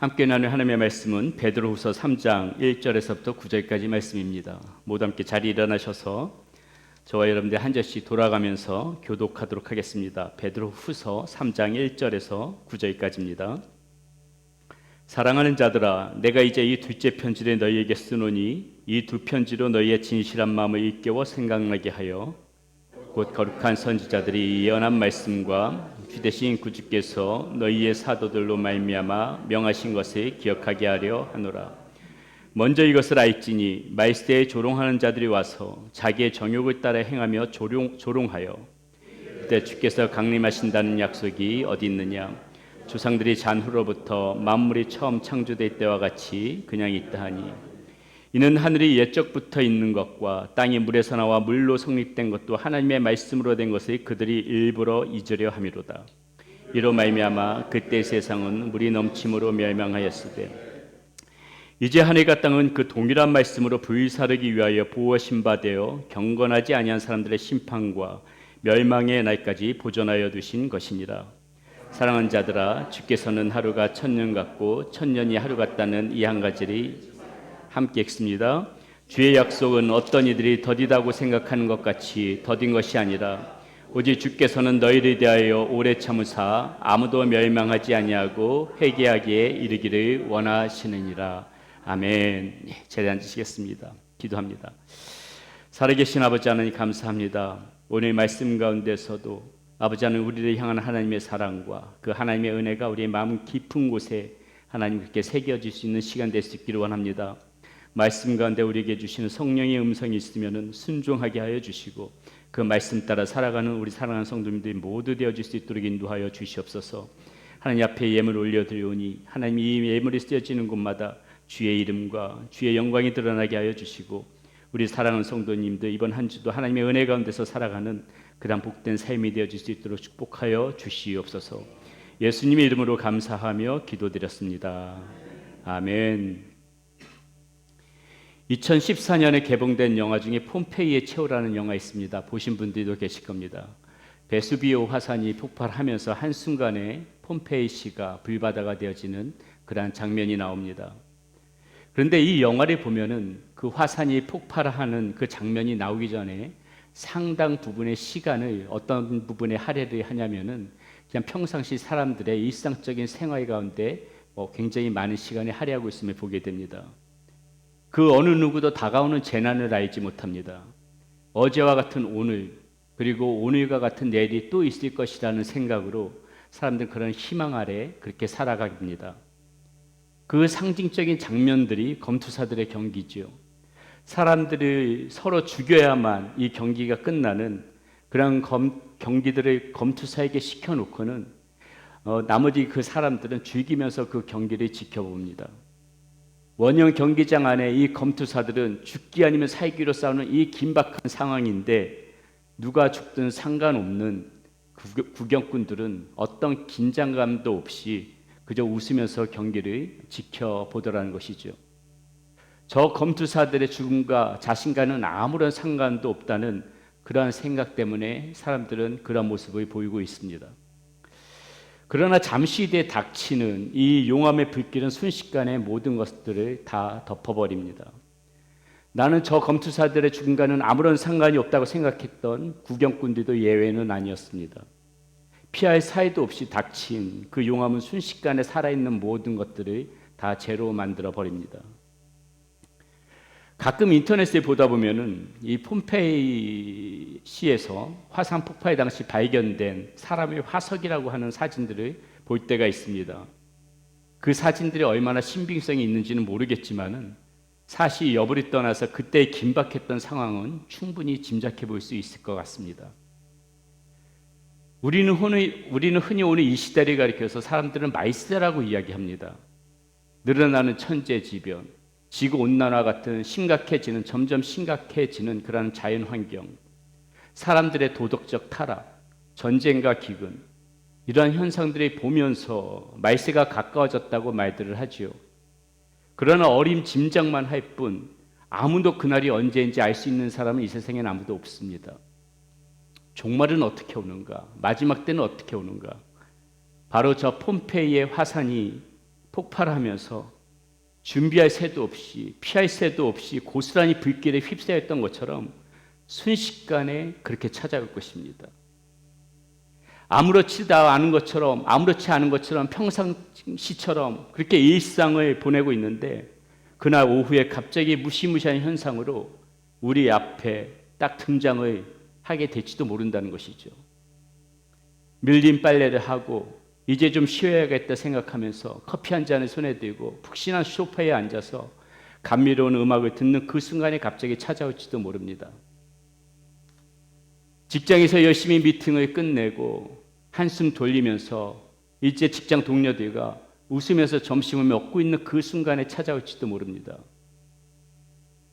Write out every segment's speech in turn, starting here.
함께 나눌 하나님의 말씀은 베드로후서 3장 1절에서부터 9절까지 말씀입니다. 모두 함께 자리 일어나셔서 저와 여러분들 한 절씩 돌아가면서 교독하도록 하겠습니다. 베드로후서 3장 1절에서 9절까지입니다. 사랑하는 자들아, 내가 이제 이 둘째 편지를 너희에게 쓰노니 이 두 편지로 너희의 진실한 마음을 일깨워 생각나게 하여 곧 거룩한 선지자들이 예언한 말씀과 주되신 구주께서 너희의 사도들로 말미암아 명하신 것을 기억하게 하려 하노라. 먼저 이것을 알지니 말세에 조롱하는 자들이 와서 자기의 정욕을 따라 행하며 조롱하여 그때 주께서 강림하신다는 약속이 어디 있느냐. 조상들이 잔후로부터 만물이 처음 창조될 때와 같이 그냥 있다 하니 이는 하늘이 옛적부터 있는 것과 땅이 물에서 나와 물로 성립된 것도 하나님의 말씀으로 된 것을 그들이 일부러 잊으려 함이로다. 이로 말미암아 그때 세상은 물이 넘침으로 멸망하였으되 이제 하늘과 땅은 그 동일한 말씀으로 불사르기 위하여 보호하신 바 되어 경건하지 아니한 사람들의 심판과 멸망의 날까지 보존하여 두신 것이니라. 사랑하는 자들아, 주께서는 하루가 천년 같고 천년이 하루 같다는 이 한 가지를 함께 읽습니다. 주의 약속은 어떤 이들이 더디다고 생각하는 것 같이 더딘 것이 아니라 오직 주께서는 너희를 대하여 오래 참으사 아무도 멸망하지 아니하고 회개하기에 이르기를 원하시느니라. 아멘. 자리에 앉으시겠습니다. 기도합니다. 살아계신 아버지 하나님 감사합니다. 오늘 말씀 가운데서도 아버지 하나님 우리를 향한 하나님의 사랑과 그 하나님의 은혜가 우리의 마음 깊은 곳에 하나님께 새겨질 수 있는 시간 될 수 있기를 원합니다. 말씀 가운데 우리에게 주시는 성령의 음성이 있으면 순종하게 하여 주시고 그 말씀 따라 살아가는 우리 사랑하는 성도님들이 모두 되어질 수 있도록 인도하여 주시옵소서. 하나님 앞에 예물 올려드리오니 하나님 이 예물이 쓰여지는 곳마다 주의 이름과 주의 영광이 드러나게 하여 주시고 우리 사랑하는 성도님들 이번 한 주도 하나님의 은혜 가운데서 살아가는 그런 복된 삶이 되어질 수 있도록 축복하여 주시옵소서. 예수님의 이름으로 감사하며 기도드렸습니다. 아멘. 2014년에 개봉된 영화 중에 폼페이의 최후라는 영화 있습니다. 보신 분들도 계실 겁니다. 베수비오 화산이 폭발하면서 한순간에 폼페이시가 불바다가 되어지는 그러한 장면이 나옵니다. 그런데 이 영화를 보면은 그 화산이 폭발하는 그 장면이 나오기 전에 상당 부분의 시간을 어떤 부분에 할애를 하냐면은 그냥 평상시 사람들의 일상적인 생활 가운데 굉장히 많은 시간을 할애하고 있음을 보게 됩니다. 그 어느 누구도 다가오는 재난을 알지 못합니다. 어제와 같은 오늘 그리고 오늘과 같은 내일이 또 있을 것이라는 생각으로 사람들은 그런 희망 아래 그렇게 살아갑니다. 그 상징적인 장면들이 검투사들의 경기지요. 사람들이 서로 죽여야만 이 경기가 끝나는 그런 경기들을 검투사에게 시켜놓고는 나머지 그 사람들은 즐기면서 그 경기를 지켜봅니다. 원형 경기장 안에 이 검투사들은 죽기 아니면 살기로 싸우는 이 긴박한 상황인데 누가 죽든 상관없는 구경꾼들은 어떤 긴장감도 없이 그저 웃으면서 경기를 지켜보더라는 것이죠. 저 검투사들의 죽음과 자신과는 아무런 상관도 없다는 그러한 생각 때문에 사람들은 그런 모습을 보이고 있습니다. 그러나 잠시 뒤에 닥치는 이 용암의 불길은 순식간에 모든 것들을 다 덮어버립니다. 나는 저 검투사들의 죽음과는 아무런 상관이 없다고 생각했던 구경꾼들도 예외는 아니었습니다. 피할 사이도 없이 닥친 그 용암은 순식간에 살아있는 모든 것들을 다 제로 만들어 버립니다. 가끔 인터넷에 보다 보면은 이 폼페이시에서 화산 폭발 당시 발견된 사람의 화석이라고 하는 사진들을 볼 때가 있습니다. 그 사진들이 얼마나 신빙성이 있는지는 모르겠지만은 사실 여부를 떠나서 그때의 긴박했던 상황은 충분히 짐작해 볼 수 있을 것 같습니다. 우리는 흔히 오늘 이 시대를 가리켜서 사람들은 말세라고 이야기합니다. 늘어나는 천재지변, 지구온난화 같은 점점 심각해지는 그런 자연환경, 사람들의 도덕적 타락, 전쟁과 기근, 이러한 현상들을 보면서 말세가 가까워졌다고 말들을 하지요. 그러나 어림짐작만 할 뿐 아무도 그날이 언제인지 알 수 있는 사람은 이 세상엔 아무도 없습니다. 종말은 어떻게 오는가? 마지막 때는 어떻게 오는가? 바로 저 폼페이의 화산이 폭발하면서 준비할 새도 없이 피할 새도 없이 고스란히 불길에 휩싸였던 것처럼 순식간에 그렇게 찾아올 것입니다. 아무렇지 않은 것처럼 평상시처럼 그렇게 일상을 보내고 있는데 그날 오후에 갑자기 무시무시한 현상으로 우리 앞에 딱 등장을 하게 될지도 모른다는 것이죠. 밀린 빨래를 하고 이제 좀 쉬어야겠다 생각하면서 커피 한 잔을 손에 들고 푹신한 소파에 앉아서 감미로운 음악을 듣는 그 순간에 갑자기 찾아올지도 모릅니다. 직장에서 열심히 미팅을 끝내고 한숨 돌리면서 이제 직장 동료들과 웃으면서 점심을 먹고 있는 그 순간에 찾아올지도 모릅니다.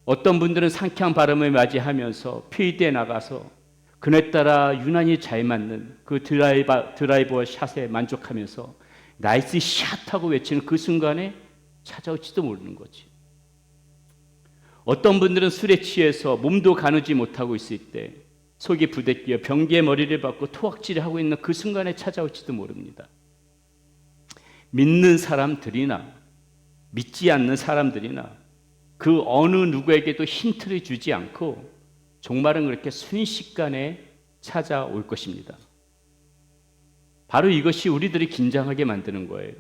어떤 분들은 상쾌한 바람을 맞이하면서 필드에 나가서 그날따라 유난히 잘 맞는 그 드라이버 샷에 만족하면서 나이스 샷하고 외치는 그 순간에 찾아올지도 모르는 거지. 어떤 분들은 술에 취해서 몸도 가누지 못하고 있을 때 속이 부대끼어 변기에 머리를 박고 토악질을 하고 있는 그 순간에 찾아올지도 모릅니다. 믿는 사람들이나 믿지 않는 사람들이나 그 어느 누구에게도 힌트를 주지 않고 종말은 그렇게 순식간에 찾아올 것입니다. 바로 이것이 우리들이 긴장하게 만드는 거예요.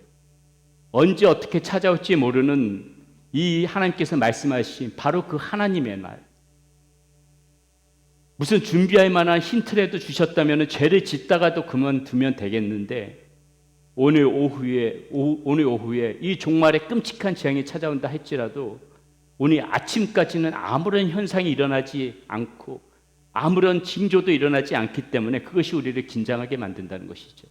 언제 어떻게 찾아올지 모르는 이 하나님께서 말씀하신 바로 그 하나님의 날. 무슨 준비할 만한 힌트라도 주셨다면 죄를 짓다가도 그만두면 되겠는데 오늘 오후에 이 종말의 끔찍한 재앙이 찾아온다 할지라도 오늘 아침까지는 아무런 현상이 일어나지 않고 아무런 징조도 일어나지 않기 때문에 그것이 우리를 긴장하게 만든다는 것이죠.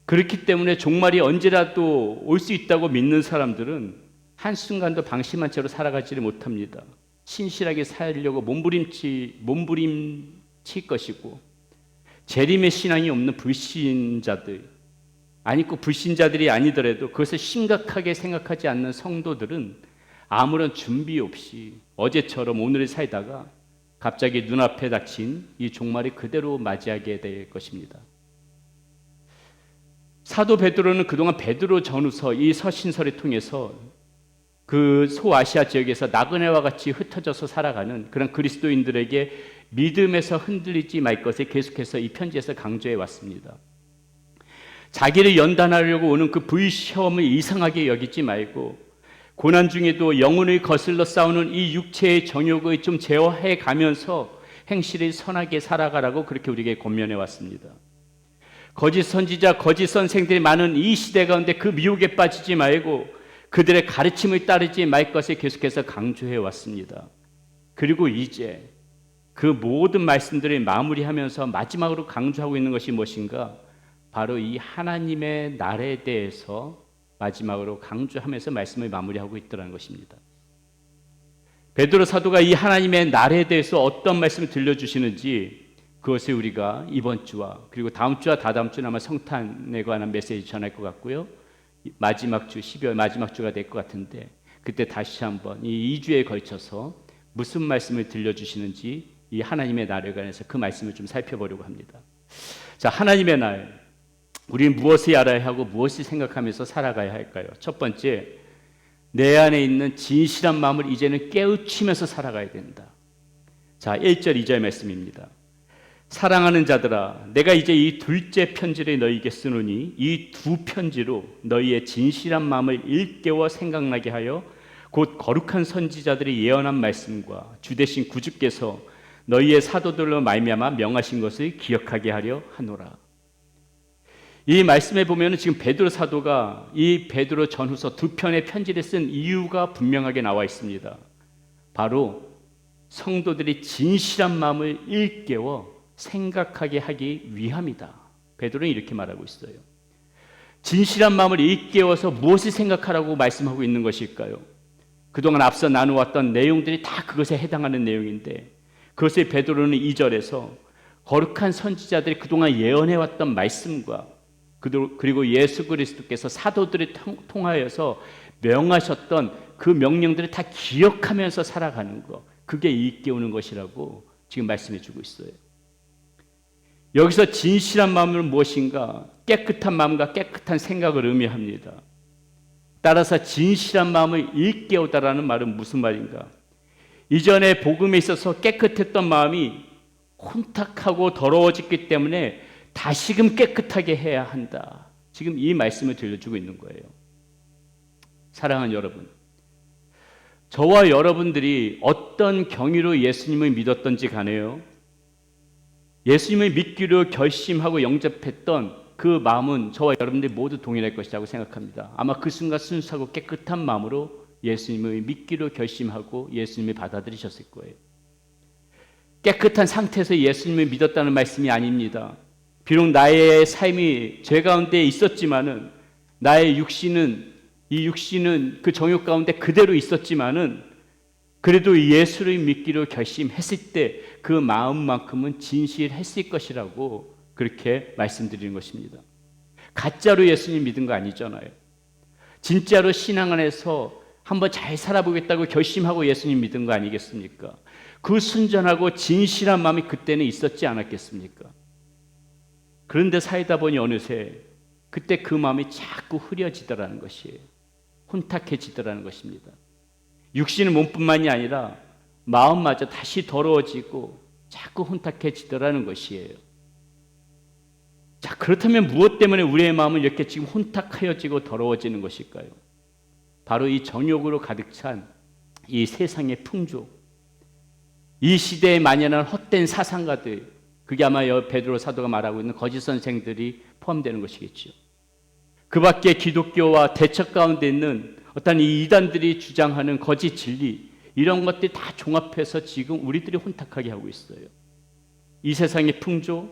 그렇기 때문에 종말이 언제라도 올 수 있다고 믿는 사람들은 한순간도 방심한 채로 살아가지를 못합니다. 신실하게 살려고 몸부림칠 것이고 재림의 신앙이 없는 불신자들, 아니 꼭 불신자들이 아니더라도 그것을 심각하게 생각하지 않는 성도들은 아무런 준비 없이 어제처럼 오늘을 살다가 갑자기 눈앞에 닥친 이 종말을 그대로 맞이하게 될 것입니다. 사도 베드로는 그동안 베드로 전후서 이 서신서를 통해서 그 소아시아 지역에서 나그네와 같이 흩어져서 살아가는 그런 그리스도인들에게 믿음에서 흔들리지 말 것을 계속해서 이 편지에서 강조해 왔습니다. 자기를 연단하려고 오는 그 불시험을 이상하게 여기지 말고 고난 중에도 영혼을 거슬러 싸우는 이 육체의 정욕을 좀 제어해 가면서 행실을 선하게 살아가라고 그렇게 우리에게 권면해 왔습니다. 거짓 선지자, 거짓 선생들이 많은 이 시대 가운데 그 미혹에 빠지지 말고 그들의 가르침을 따르지 말 것을 계속해서 강조해 왔습니다. 그리고 이제 그 모든 말씀들을 마무리하면서 마지막으로 강조하고 있는 것이 무엇인가? 바로 이 하나님의 날에 대해서 마지막으로 강조하면서 말씀을 마무리하고 있더라는 것입니다. 베드로 사도가 이 하나님의 날에 대해서 어떤 말씀을 들려주시는지 그것을 우리가 이번 주와 그리고 다음 주와 다다음 주는 아마 성탄에 관한 메시지 전할 것 같고요. 마지막 주 12월 마지막 주가 될 것 같은데 그때 다시 한번 이 2주에 걸쳐서 무슨 말씀을 들려주시는지 이 하나님의 날에 관해서 그 말씀을 좀 살펴보려고 합니다. 자, 하나님의 날, 우리는 무엇을 알아야 하고 무엇을 생각하면서 살아가야 할까요? 첫 번째, 내 안에 있는 진실한 마음을 이제는 깨우치면서 살아가야 된다. 자, 1절 2절 말씀입니다. 사랑하는 자들아, 내가 이제 이 둘째 편지를 너희에게 쓰노니 이 두 편지로 너희의 진실한 마음을 일깨워 생각나게 하여 곧 거룩한 선지자들이 예언한 말씀과 주되신 구주께서 너희의 사도들로 말미암아 명하신 것을 기억하게 하려 하노라. 이 말씀에 보면 지금 베드로 사도가 이 베드로 전후서 두 편의 편지를 쓴 이유가 분명하게 나와 있습니다. 바로 성도들이 진실한 마음을 일깨워 생각하게 하기 위함이다. 베드로는 이렇게 말하고 있어요. 진실한 마음을 일깨워서 무엇을 생각하라고 말씀하고 있는 것일까요? 그동안 앞서 나누었던 내용들이 다 그것에 해당하는 내용인데 그것을 베드로는 2절에서 거룩한 선지자들이 그동안 예언해왔던 말씀과 그리고 예수 그리스도께서 사도들을 통하여서 명하셨던 그 명령들을 다 기억하면서 살아가는 것, 그게 일깨우는 것이라고 지금 말씀해 주고 있어요. 여기서 진실한 마음은 무엇인가? 깨끗한 마음과 깨끗한 생각을 의미합니다. 따라서 진실한 마음을 일깨우다라는 말은 무슨 말인가? 이전에 복음에 있어서 깨끗했던 마음이 혼탁하고 더러워졌기 때문에 다시금 깨끗하게 해야 한다. 지금 이 말씀을 들려주고 있는 거예요. 사랑하는 여러분, 저와 여러분들이 어떤 경위로 예수님을 믿었던지 간에요, 예수님을 믿기로 결심하고 영접했던 그 마음은 저와 여러분들이 모두 동일할 것이라고 생각합니다. 아마 그 순간 순수하고 깨끗한 마음으로 예수님을 믿기로 결심하고 예수님을 받아들이셨을 거예요. 깨끗한 상태에서 예수님을 믿었다는 말씀이 아닙니다. 비록 나의 삶이 죄 가운데 있었지만은, 나의 이 육신은 그 정욕 가운데 그대로 있었지만은, 그래도 예수를 믿기로 결심했을 때 그 마음만큼은 진실했을 것이라고 그렇게 말씀드리는 것입니다. 가짜로 예수님 믿은 거 아니잖아요. 진짜로 신앙 안에서 한번 잘 살아보겠다고 결심하고 예수님 믿은 거 아니겠습니까? 그 순전하고 진실한 마음이 그때는 있었지 않았겠습니까? 그런데 살다 보니 어느새 그때 그 마음이 자꾸 흐려지더라는 것이에요. 혼탁해지더라는 것입니다. 육신의 몸뿐만이 아니라 마음마저 다시 더러워지고 자꾸 혼탁해지더라는 것이에요. 자, 그렇다면 무엇 때문에 우리의 마음은 이렇게 지금 혼탁하여지고 더러워지는 것일까요? 바로 이 정욕으로 가득 찬 이 세상의 풍조, 이 시대에 만연한 헛된 사상가들, 그게 아마 베드로 사도가 말하고 있는 거짓 선생들이 포함되는 것이겠죠. 그 밖에 기독교와 대척 가운데 있는 어떤 이 이단들이 주장하는 거짓 진리, 이런 것들이 다 종합해서 지금 우리들이 혼탁하게 하고 있어요. 이 세상의 풍조,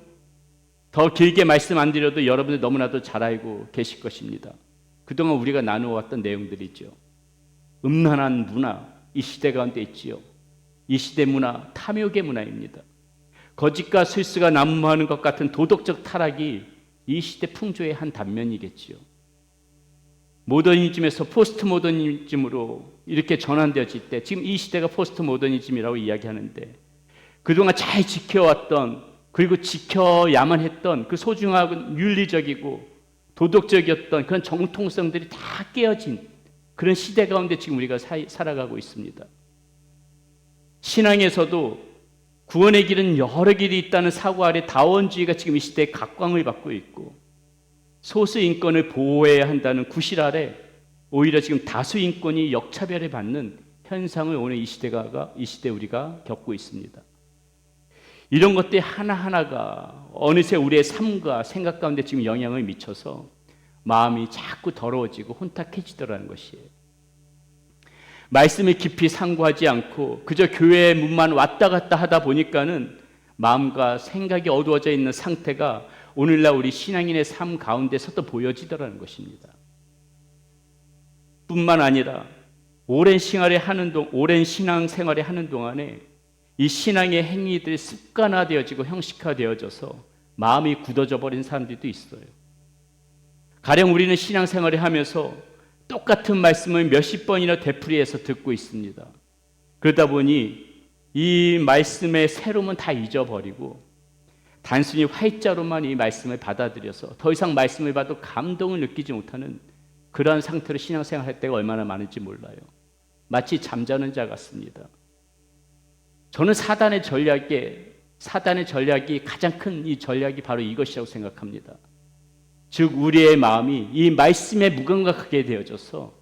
더 길게 말씀 안 드려도 여러분들 너무나도 잘 알고 계실 것입니다. 그동안 우리가 나누어왔던 내용들이죠. 음란한 문화, 이 시대 가운데 있지요. 이 시대 문화, 탐욕의 문화입니다. 거짓과 실수가 난무하는 것 같은 도덕적 타락이 이 시대 풍조의 한 단면이겠지요. 모더니즘에서 포스트 모더니즘으로 이렇게 전환되어질 때, 지금 이 시대가 포스트 모더니즘이라고 이야기하는데, 그동안 잘 지켜왔던, 그리고 지켜야만 했던 그 소중하고 윤리적이고 도덕적이었던 그런 정통성들이 다 깨어진 그런 시대 가운데 지금 우리가 살아가고 있습니다. 신앙에서도 구원의 길은 여러 길이 있다는 사고 아래 다원주의가 지금 이 시대에 각광을 받고 있고, 소수 인권을 보호해야 한다는 구실 아래 오히려 지금 다수 인권이 역차별을 받는 현상을 오늘 이 시대 우리가 겪고 있습니다. 이런 것들 하나하나가 어느새 우리의 삶과 생각 가운데 지금 영향을 미쳐서 마음이 자꾸 더러워지고 혼탁해지더라는 것이에요. 말씀을 깊이 상고하지 않고 그저 교회의 문만 왔다 갔다 하다 보니까는 마음과 생각이 어두워져 있는 상태가 오늘날 우리 신앙인의 삶 가운데서도 보여지더라는 것입니다. 뿐만 아니라 오랜 신앙생활을 하는 동안에 이 신앙의 행위들이 습관화되어지고 형식화되어져서 마음이 굳어져 버린 사람들도 있어요. 가령 우리는 신앙생활을 하면서 똑같은 말씀을 몇십 번이나 되풀이해서 듣고 있습니다. 그러다 보니 이 말씀의 새로움은 다 잊어버리고 단순히 활자로만 이 말씀을 받아들여서 더 이상 말씀을 봐도 감동을 느끼지 못하는 그러한 상태로 신앙생활할 때가 얼마나 많은지 몰라요. 마치 잠자는 자 같습니다. 저는 사단의 전략이 가장 큰 이 전략이 바로 이것이라고 생각합니다. 즉 우리의 마음이 이 말씀에 무감각하게 되어져서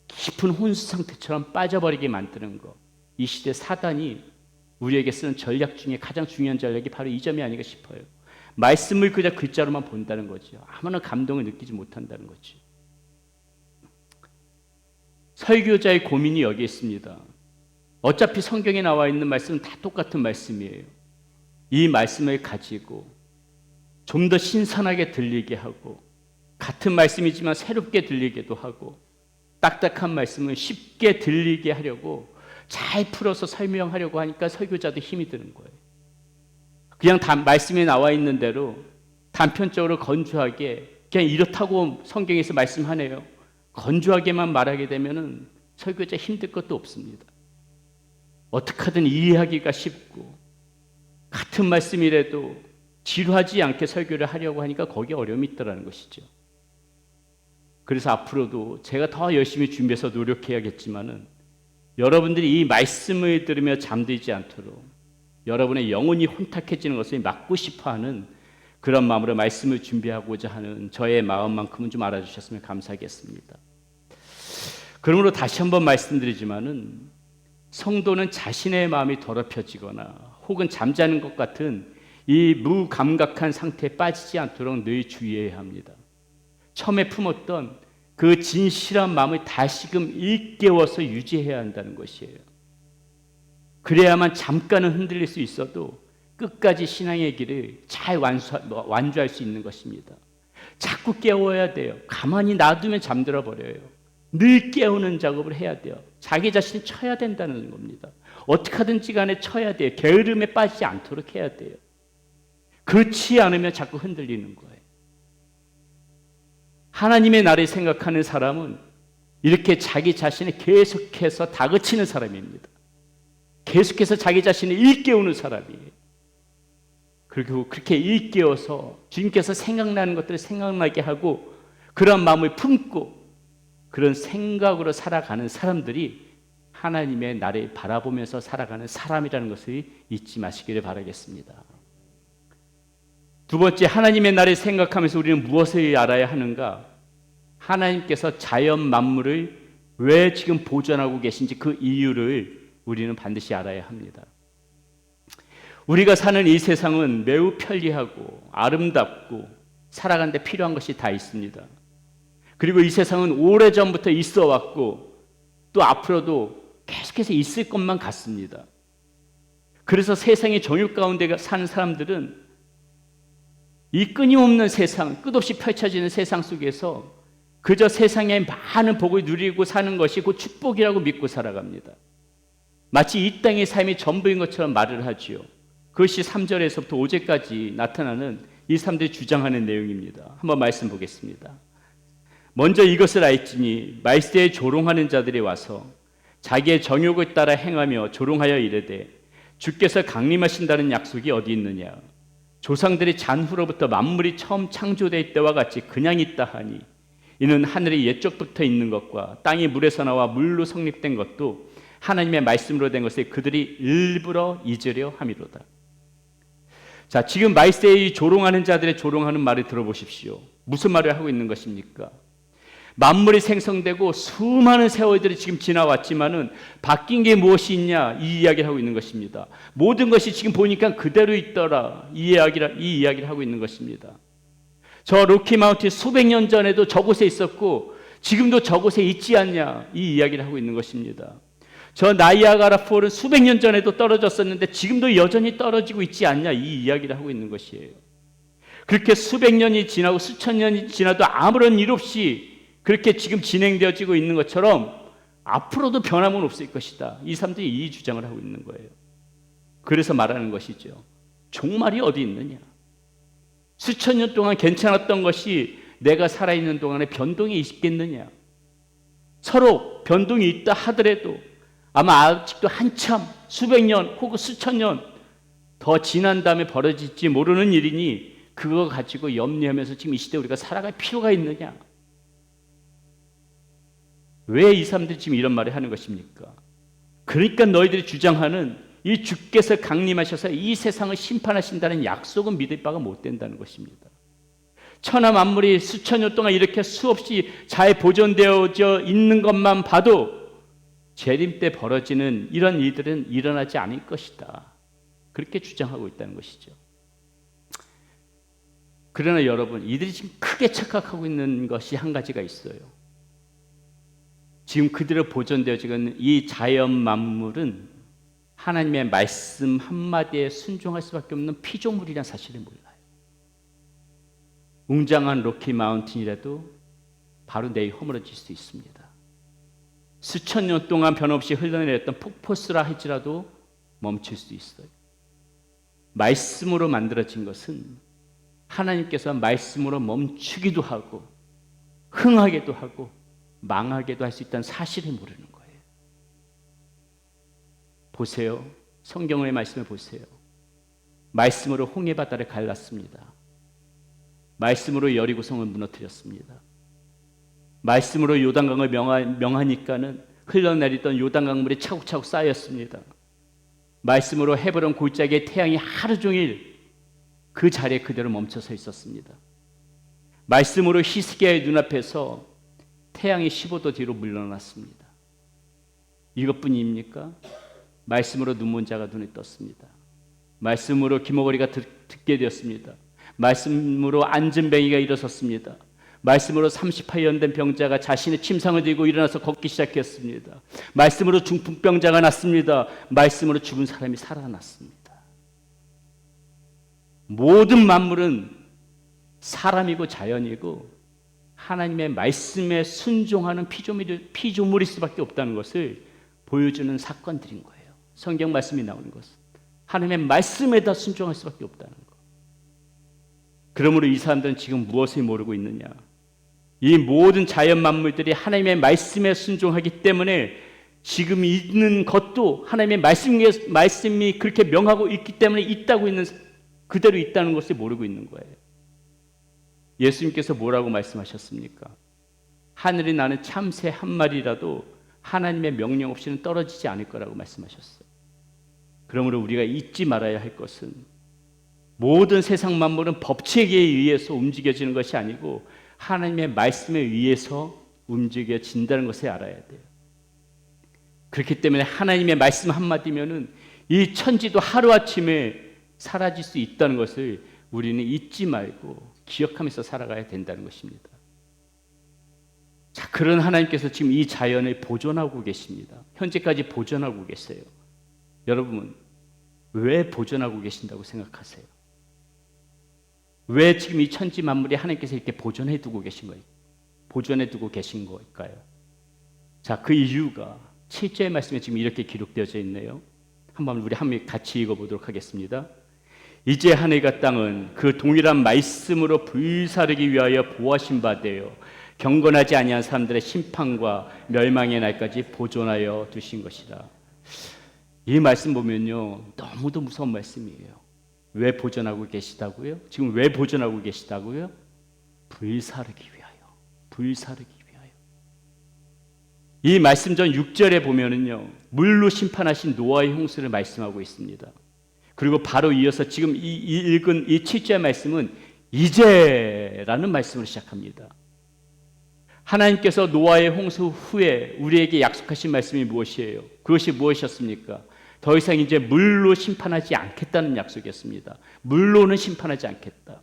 깊은 혼수 상태처럼 빠져버리게 만드는 것, 이 시대 사단이 우리에게 쓰는 전략 중에 가장 중요한 전략이 바로 이 점이 아닌가 싶어요. 말씀을 그냥 글자로만 본다는 거죠. 아무런 감동을 느끼지 못한다는 거죠. 설교자의 고민이 여기에 있습니다. 어차피 성경에 나와 있는 말씀은 다 똑같은 말씀이에요. 이 말씀을 가지고 좀 더 신선하게 들리게 하고, 같은 말씀이지만 새롭게 들리게도 하고, 딱딱한 말씀을 쉽게 들리게 하려고 잘 풀어서 설명하려고 하니까 설교자도 힘이 드는 거예요. 그냥 말씀에 나와 있는 대로 단편적으로 건조하게 그냥 이렇다고 성경에서 말씀하네요. 건조하게만 말하게 되면은 설교자 힘들 것도 없습니다. 어떻게 하든 이해하기가 쉽고, 같은 말씀이라도 지루하지 않게 설교를 하려고 하니까 거기에 어려움이 있더라는 것이죠. 그래서 앞으로도 제가 더 열심히 준비해서 노력해야겠지만은 여러분들이 이 말씀을 들으며 잠들지 않도록 여러분의 영혼이 혼탁해지는 것을 막고 싶어하는 그런 마음으로 말씀을 준비하고자 하는 저의 마음만큼은 좀 알아주셨으면 감사하겠습니다. 그러므로 다시 한번 말씀드리지만은 성도는 자신의 마음이 더럽혀지거나 혹은 잠자는 것 같은 이 무감각한 상태에 빠지지 않도록 늘 주의해야 합니다. 처음에 품었던 그 진실한 마음을 다시금 일깨워서 유지해야 한다는 것이에요. 그래야만 잠깐은 흔들릴 수 있어도 끝까지 신앙의 길을 잘 완주할 수 있는 것입니다. 자꾸 깨워야 돼요. 가만히 놔두면 잠들어 버려요. 늘 깨우는 작업을 해야 돼요. 자기 자신을 쳐야 된다는 겁니다. 어떻게 하든지 간에 쳐야 돼요. 게으름에 빠지지 않도록 해야 돼요. 그렇지 않으면 자꾸 흔들리는 거예요. 하나님의 나라를 생각하는 사람은 이렇게 자기 자신을 계속해서 다그치는 사람입니다. 계속해서 자기 자신을 일깨우는 사람이에요. 그리고 그렇게 일깨워서 주님께서 생각나는 것들을 생각나게 하고 그런 마음을 품고 그런 생각으로 살아가는 사람들이 하나님의 나라를 바라보면서 살아가는 사람이라는 것을 잊지 마시기를 바라겠습니다. 두 번째, 하나님의 나라를 생각하면서 우리는 무엇을 알아야 하는가? 하나님께서 자연 만물을 왜 지금 보존하고 계신지 그 이유를 우리는 반드시 알아야 합니다. 우리가 사는 이 세상은 매우 편리하고 아름답고 살아가는 데 필요한 것이 다 있습니다. 그리고 이 세상은 오래전부터 있어 왔고 또 앞으로도 계속해서 있을 것만 같습니다. 그래서 세상의 정욕 가운데 사는 사람들은 이 끊임없는 세상, 끝없이 펼쳐지는 세상 속에서 그저 세상의 많은 복을 누리고 사는 것이 곧 축복이라고 믿고 살아갑니다. 마치 이 땅의 삶이 전부인 것처럼 말을 하지요. 그것이 3절에서부터 5절까지 나타나는 이 사람들이 주장하는 내용입니다. 한번 말씀 보겠습니다. 먼저 이것을 알지니 말세에 조롱하는 자들이 와서 자기의 정욕을 따라 행하며 조롱하여 이르되 주께서 강림하신다는 약속이 어디 있느냐? 조상들이 잔후로부터 만물이 처음 창조될 때와 같이 그냥 있다 하니 이는 하늘이 옛적부터 있는 것과 땅이 물에서 나와 물로 성립된 것도 하나님의 말씀으로 된 것을 그들이 일부러 잊으려 함이로다. 자, 지금 말세에 조롱하는 자들의 조롱하는 말을 들어보십시오. 무슨 말을 하고 있는 것입니까? 만물이 생성되고 수많은 세월들이 지금 지나왔지만은 바뀐 게 무엇이 있냐, 이 이야기를 하고 있는 것입니다. 모든 것이 지금 보니까 그대로 있더라, 이 이야기를 하고 있는 것입니다. 저 로키 마운틴 수백 년 전에도 저곳에 있었고 지금도 저곳에 있지 않냐, 이 이야기를 하고 있는 것입니다. 저 나이아가라 폴은 수백 년 전에도 떨어졌었는데 지금도 여전히 떨어지고 있지 않냐, 이 이야기를 하고 있는 것이에요. 그렇게 수백 년이 지나고 수천 년이 지나도 아무런 일 없이 그렇게 지금 진행되어지고 있는 것처럼 앞으로도 변함은 없을 것이다. 이 사람들이 이 주장을 하고 있는 거예요. 그래서 말하는 것이죠. 종말이 어디 있느냐? 수천 년 동안 괜찮았던 것이 내가 살아있는 동안에 변동이 있겠느냐? 서로 변동이 있다 하더라도 아마 아직도 한참 수백 년 혹은 수천 년 더 지난 다음에 벌어질지 모르는 일이니 그거 가지고 염려하면서 지금 이 시대에 우리가 살아갈 필요가 있느냐? 왜 이 사람들이 지금 이런 말을 하는 것입니까? 그러니까 너희들이 주장하는 이 주께서 강림하셔서 이 세상을 심판하신다는 약속은 믿을 바가 못 된다는 것입니다. 천하 만물이 수천 년 동안 이렇게 수없이 잘 보존되어져 있는 것만 봐도 재림 때 벌어지는 이런 일들은 일어나지 않을 것이다. 그렇게 주장하고 있다는 것이죠. 그러나 여러분, 이들이 지금 크게 착각하고 있는 것이 한 가지가 있어요. 지금 그대로 보존되어지고 있는 이 자연 만물은 하나님의 말씀 한마디에 순종할 수밖에 없는 피조물이라는 사실을 몰라요. 웅장한 로키 마운틴이라도 바로 내일 허물어질 수 있습니다. 수천 년 동안 변함없이 흘러내렸던 폭포수라 할지라도 멈출 수 있어요. 말씀으로 만들어진 것은 하나님께서 말씀으로 멈추기도 하고 흥하게도 하고 망하게도 할 수 있다는 사실을 모르는 거예요. 보세요. 성경의 말씀을 보세요. 말씀으로 홍해 바다를 갈랐습니다. 말씀으로 여리고성을 무너뜨렸습니다. 말씀으로 요단강을 명하니까는 흘러내리던 요단강물이 차곡차곡 쌓였습니다. 말씀으로 헤브론 골짜기에 태양이 하루 종일 그 자리에 그대로 멈춰서 있었습니다. 말씀으로 히스기야의 눈앞에서 태양이 15도 뒤로 물러났습니다. 이것뿐입니까? 말씀으로 눈먼 자가 눈에 떴습니다. 말씀으로 귀머거리가 듣게 되었습니다. 말씀으로 앉은뱅이가 일어섰습니다. 말씀으로 38년 된 병자가 자신의 침상을 들고 일어나서 걷기 시작했습니다. 말씀으로 중풍병자가 났습니다. 말씀으로 죽은 사람이 살아났습니다. 모든 만물은 사람이고 자연이고 하나님의 말씀에 순종하는 피조물일 수밖에 없다는 것을 보여주는 사건들인 거예요. 성경 말씀이 나오는 것은 하나님의 말씀에다 순종할 수밖에 없다는 것. 그러므로 이 사람들은 지금 무엇을 모르고 있느냐? 이 모든 자연 만물들이 하나님의 말씀에 순종하기 때문에 지금 있는 것도 하나님의 말씀이 그렇게 명하고 있기 때문에 그대로 있다는 것을 모르고 있는 거예요. 예수님께서 뭐라고 말씀하셨습니까? 하늘이 나는 참새 한 마리라도 하나님의 명령 없이는 떨어지지 않을 거라고 말씀하셨어요. 그러므로 우리가 잊지 말아야 할 것은 모든 세상 만물은 법칙에 의해서 움직여지는 것이 아니고 하나님의 말씀에 의해서 움직여진다는 것을 알아야 돼요. 그렇기 때문에 하나님의 말씀 한마디면은 이 천지도 하루아침에 사라질 수 있다는 것을 우리는 잊지 말고 기억하면서 살아가야 된다는 것입니다. 자, 그런 하나님께서 지금 이 자연을 보존하고 계십니다. 현재까지 보존하고 계세요. 여러분, 왜 보존하고 계신다고 생각하세요? 왜 지금 이 천지 만물이 하나님께서 이렇게 보존해 두고 계신 거예요? 보존해 두고 계신 걸까요? 자, 그 이유가 7절의 말씀에 지금 이렇게 기록되어져 있네요. 한번 우리 같이 읽어보도록 하겠습니다. 이제 하늘과 땅은 그 동일한 말씀으로 불사르기 위하여 보호하신 바 되어 경건하지 아니한 사람들의 심판과 멸망의 날까지 보존하여 두신 것이라. 이 말씀 보면요, 너무도 무서운 말씀이에요. 왜 보존하고 계시다고요? 지금 왜 보존하고 계시다고요? 불사르기 위하여. 불사르기 위하여. 이 말씀 전 6절에 보면은요, 물로 심판하신 노아의 홍수를 말씀하고 있습니다. 그리고 바로 이어서 지금 읽은 이 7절 말씀은 이제라는 말씀으로 시작합니다. 하나님께서 노아의 홍수 후에 우리에게 약속하신 말씀이 무엇이에요? 그것이 무엇이었습니까? 더 이상 이제 물로 심판하지 않겠다는 약속이었습니다. 물로는 심판하지 않겠다.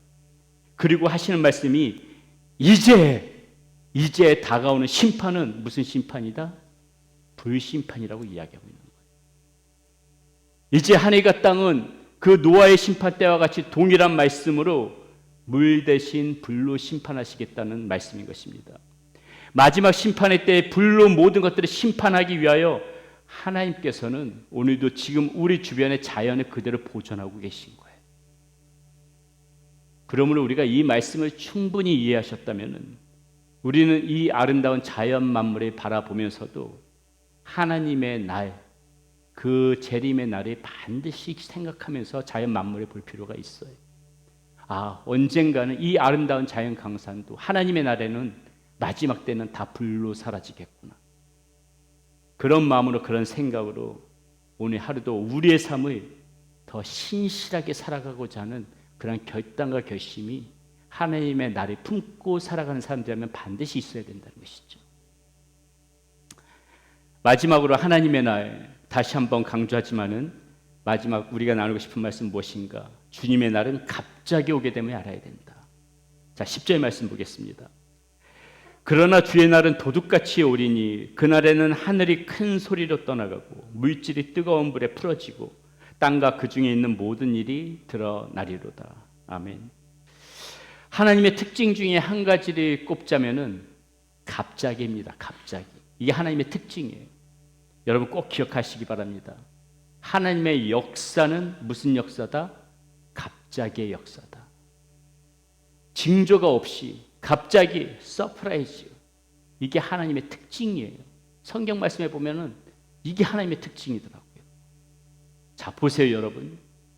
그리고 하시는 말씀이 이제 다가오는 심판은 무슨 심판이다? 불심판이라고 이야기하고 있는 거예요. 이제 하늘과 땅은 그 노아의 심판 때와 같이 동일한 말씀으로 물 대신 불로 심판하시겠다는 말씀인 것입니다. 마지막 심판의 때에 불로 모든 것들을 심판하기 위하여 하나님께서는 오늘도 지금 우리 주변의 자연을 그대로 보존하고 계신 거예요. 그러므로 우리가 이 말씀을 충분히 이해하셨다면 우리는 이 아름다운 자연 만물을 바라보면서도 하나님의 날, 그 재림의 날을 반드시 생각하면서 자연 만물을 볼 필요가 있어요. 언젠가는 이 아름다운 자연 강산도 하나님의 날에는 마지막 때는 다 불로 사라지겠구나. 그런 마음으로, 그런 생각으로 오늘 하루도 우리의 삶을 더 신실하게 살아가고자 하는 그런 결단과 결심이 하나님의 날을 품고 살아가는 사람들이라면 반드시 있어야 된다는 것이죠. 마지막으로 하나님의 날, 다시 한번 강조하지만은 마지막 우리가 나누고 싶은 말씀 무엇인가? 주님의 날은 갑자기 오게 됨을 알아야 된다. 자, 10절 말씀 보겠습니다. 그러나 주의 날은 도둑같이 오리니 그날에는 하늘이 큰 소리로 떠나가고 물질이 뜨거운 불에 풀어지고 땅과 그 중에 있는 모든 일이 드러나리로다. 아멘. 하나님의 특징 중에 한 가지를 꼽자면은 갑자기입니다. 갑자기. 이게 하나님의 특징이에요. 여러분 꼭 기억하시기 바랍니다. 하나님의 역사는 무슨 역사다? 갑자기의 역사다. 징조가 없이 갑자기 서프라이즈. 이게 하나님의 특징이에요. 성경 말씀에 보면은 이게 하나님의 특징이더라고요. 자, 보세요, 여러분.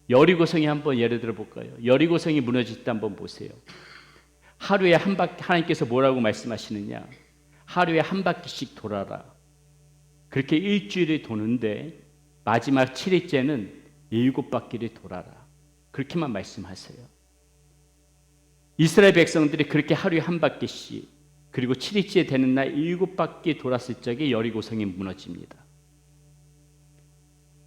여리고성이 한번 예를 들어 볼까요? 여리고성이 무너질 때 한번 보세요. 하루에 한 바퀴, 하나님께서 뭐라고 말씀하시느냐? 하루에 한 바퀴씩 돌아라. 그렇게 일주일에 도는데 마지막 7일째는 7바퀴를 돌아라. 그렇게만 말씀하세요. 이스라엘 백성들이 그렇게 하루에 한 바퀴씩, 그리고 7일째 되는 날 7바퀴 돌았을 적에 여리고성이 무너집니다.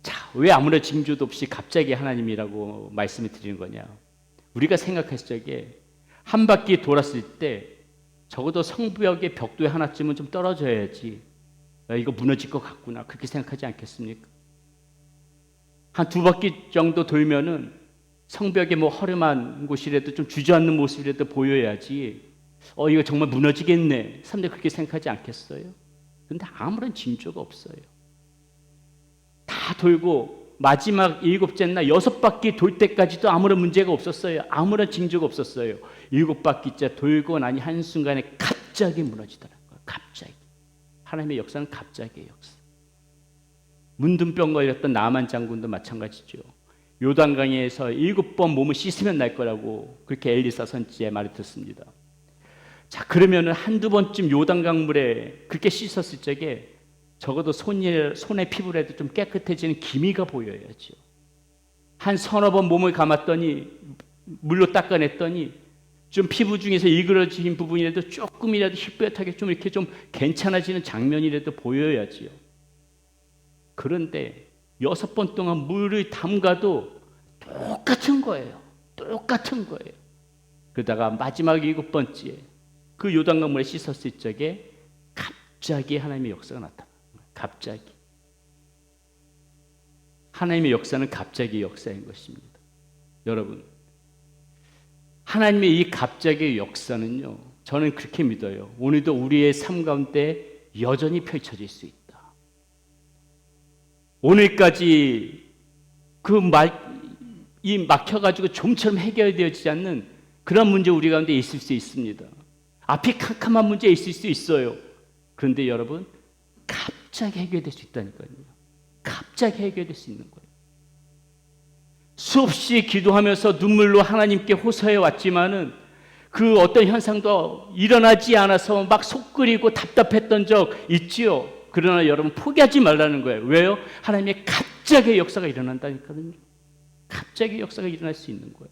자, 왜 아무런 징조도 없이 갑자기 하나님이라고 말씀을 드리는 거냐? 우리가 생각했을 적에 한 바퀴 돌았을 때 적어도 성벽의 벽돌 하나쯤은 좀 떨어져야지, 이거 무너질 것 같구나, 그렇게 생각하지 않겠습니까? 한 2바퀴 정도 돌면은 성벽의 뭐 허름한 곳이라도 좀 주저앉는 모습이라도 보여야지, 이거 정말 무너지겠네, 사람들이 그렇게 생각하지 않겠어요? 근데 아무런 징조가 없어요. 다 돌고 마지막 7째 날 6바퀴 돌 때까지도 아무런 문제가 없었어요. 아무런 징조가 없었어요. 7바퀴째 돌고 나니 한순간에 갑자기 무너지더라고요. 갑자기. 하나님의 역사는 갑자기의 역사. 문둥병 걸렸던 나만 장군도 마찬가지죠. 요단강에서 7번 몸을 씻으면 날 거라고 그렇게 엘리사 선지자의 말을 듣습니다. 자, 그러면은 한두 번쯤 요단강 물에 그렇게 씻었을 적에 적어도 손의 피부라도 좀 깨끗해지는 기미가 보여야죠. 한 서너 번 몸을 감았더니, 물로 닦아냈더니 좀 피부 중에서 일그러진 부분이라도 조금이라도 희뿌옇하게 좀 이렇게 좀 괜찮아지는 장면이라도 보여야지요. 그런데 6번 동안 물을 담가도 똑같은 거예요. 똑같은 거예요. 그러다가 마지막 7번째 그 요단강물에 씻었을 적에 갑자기 하나님의 역사가 나타납니다. 갑자기. 하나님의 역사는 갑자기 역사인 것입니다. 여러분, 하나님의 이 갑자기의 역사는요, 저는 그렇게 믿어요. 오늘도 우리의 삶 가운데 여전히 펼쳐질 수 있다. 오늘까지 이 막혀가지고 좀처럼 해결되어지지 않는 그런 문제 우리 가운데 있을 수 있습니다. 앞이 캄캄한 문제 있을 수 있어요. 그런데 여러분, 갑자기 해결될 수 있다니까요. 갑자기 해결될 수 있는 거예요. 수없이 기도하면서 눈물로 하나님께 호소해 왔지만은 그 어떤 현상도 일어나지 않아서 막 속 끓이고 답답했던 적 있지요. 그러나 여러분, 포기하지 말라는 거예요. 왜요? 하나님의 갑자기 역사가 일어난다니까요. 갑자기 역사가 일어날 수 있는 거예요.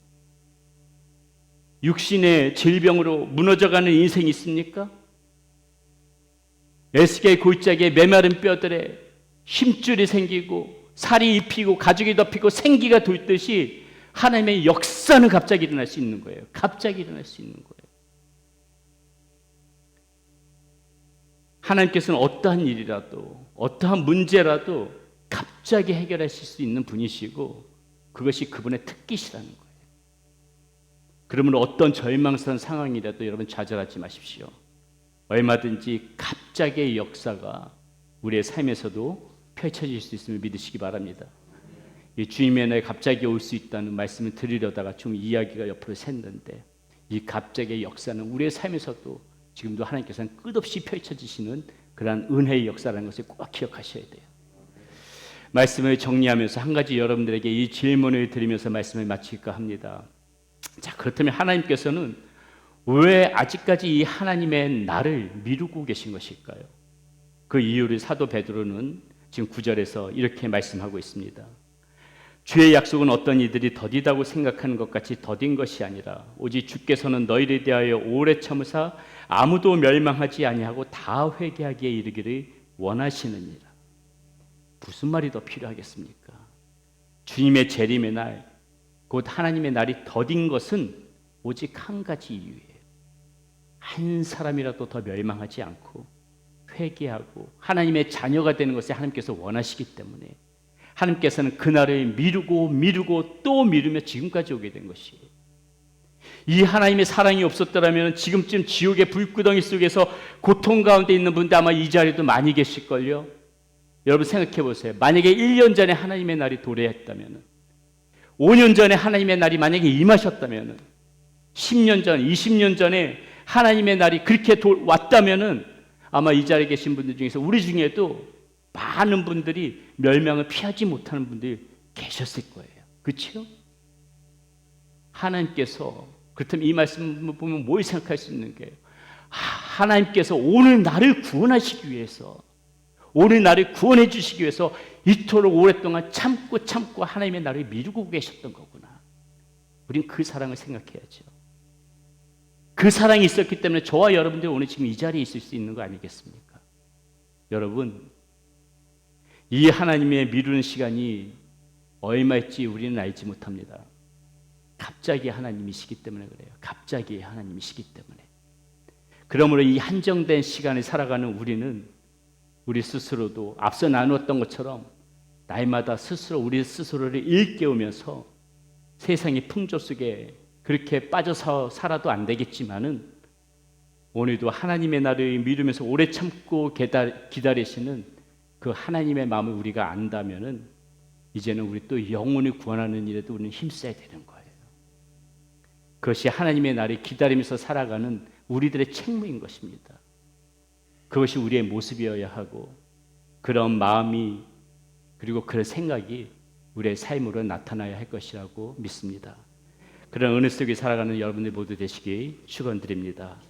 육신의 질병으로 무너져가는 인생이 있습니까? 에스겔 골짜기에 메마른 뼈들에 힘줄이 생기고 살이 입히고 가죽이 덮이고 생기가 돌듯이 하나님의 역사는 갑자기 일어날 수 있는 거예요. 갑자기 일어날 수 있는 거예요. 하나님께서는 어떠한 일이라도, 어떠한 문제라도 갑자기 해결하실 수 있는 분이시고, 그것이 그분의 특기시라는 거예요. 그러면 어떤 절망스러운 상황이라도 여러분 좌절하지 마십시오. 얼마든지 갑자기의 역사가 우리의 삶에서도 펼쳐질 수 있음을 믿으시기 바랍니다. 이 주님의 날 갑자기 올 수 있다는 말씀을 드리려다가 좀 이야기가 옆으로 샜는데, 이 갑자기의 역사는 우리의 삶에서도 지금도 하나님께서는 끝없이 펼쳐지시는 그러한 은혜의 역사라는 것을 꼭 기억하셔야 돼요. 말씀을 정리하면서 한 가지 여러분들에게 이 질문을 드리면서 말씀을 마칠까 합니다. 자, 그렇다면 하나님께서는 왜 아직까지 이 하나님의 나를 미루고 계신 것일까요? 그 이유를 사도 베드로는 지금 9절에서 이렇게 말씀하고 있습니다. 주의 약속은 어떤 이들이 더디다고 생각하는 것 같이 더딘 것이 아니라 오직 주께서는 너희를 대하여 오래 참으사 아무도 멸망하지 아니하고 다 회개하기에 이르기를 원하시느니라. 무슨 말이 더 필요하겠습니까? 주님의 재림의 날, 곧 하나님의 날이 더딘 것은 오직 한 가지 이유예요. 한 사람이라도 더 멸망하지 않고 회개하고 하나님의 자녀가 되는 것을 하나님께서 원하시기 때문에 하나님께서는 그날을 미루고 또 미루며 지금까지 오게 된 것이에요. 이 하나님의 사랑이 없었더라면 지금쯤 지옥의 불구덩이 속에서 고통 가운데 있는 분들 아마 이 자리도 많이 계실걸요. 여러분 생각해 보세요. 만약에 1년 전에 하나님의 날이 도래했다면, 5년 전에 하나님의 날이 만약에 임하셨다면, 10년 전, 20년 전에 하나님의 날이 그렇게 왔다면 아마 이 자리에 계신 분들 중에서 우리 중에도 많은 분들이 멸망을 피하지 못하는 분들이 계셨을 거예요. 그렇죠? 하나님께서, 그렇다면 이 말씀을 보면 뭘 생각할 수 있는 게요? 하나님께서 오늘 나를 구원하시기 위해서, 오늘 나를 구원해 주시기 위해서 이토록 오랫동안 참고 하나님의 나를 미루고 계셨던 거구나. 우린 그 사랑을 생각해야죠. 그 사랑이 있었기 때문에 저와 여러분들이 오늘 지금 이 자리에 있을 수 있는 거 아니겠습니까? 여러분, 이 하나님의 미루는 시간이 얼마일지 우리는 알지 못합니다. 갑자기 하나님이시기 때문에 그래요. 갑자기 하나님이시기 때문에. 그러므로 이 한정된 시간을 살아가는 우리는 우리 스스로도 앞서 나누었던 것처럼 날마다 스스로 우리 스스로를 일깨우면서 세상의 풍조 속에 그렇게 빠져서 살아도 안 되겠지만은 오늘도 하나님의 나를 미루면서 오래 참고 기다리시는 그 하나님의 마음을 우리가 안다면은 이제는 우리 또 영혼을 구원하는 일에도 우리는 힘써야 되는 거예요. 그것이 하나님의 나를 기다리면서 살아가는 우리들의 책무인 것입니다. 그것이 우리의 모습이어야 하고 그런 마음이 그리고 그런 생각이 우리의 삶으로 나타나야 할 것이라고 믿습니다. 그런 은혜 속에 살아가는 여러분들 모두 되시기 축원드립니다.